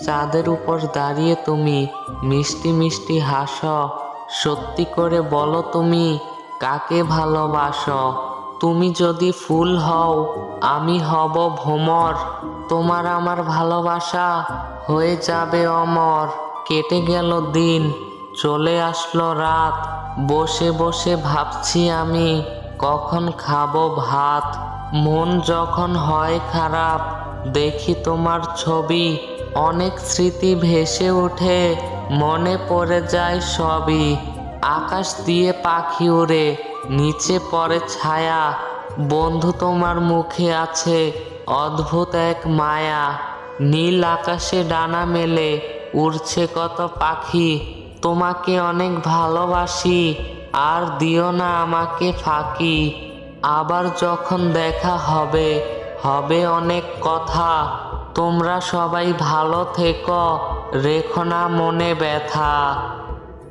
চাঁদের উপর দাঁড়িয়ে তুমি মিষ্টি মিষ্টি হাসো। সত্যি করে বলো তুমি কাকে ভালোবাসো? তুমি যদি ফুল হও আমি হব ভ্রমর, তোমার আমার ভালোবাসা হয়ে যাবে অমর। কেটে গেল দিন, চলে আসলো রাত, বসে বসে ভাবছি আমি কখন খাবো ভাত। মন যখন হয় খারাপ দেখি তোমার ছবি, অনেক স্মৃতি ভেসে ওঠে, মনে পড়ে যায় সবই। আকাশ দিয়ে পাখি উড়ে নিচে পড়ে ছায়া, বন্ধু তোমার মুখে আছে অদ্ভুত এক মায়া। নীল আকাশে ডানা মেলে উড়ছে কত পাখি, তোমাকে অনেক ভালোবাসি, আর দিও না আমাকে ফাঁকি। আবার যখন দেখা হবে হবে অনেক কথা, তোমরা সবাই ভালো থেকো, রেখো না মনে ব্যথা।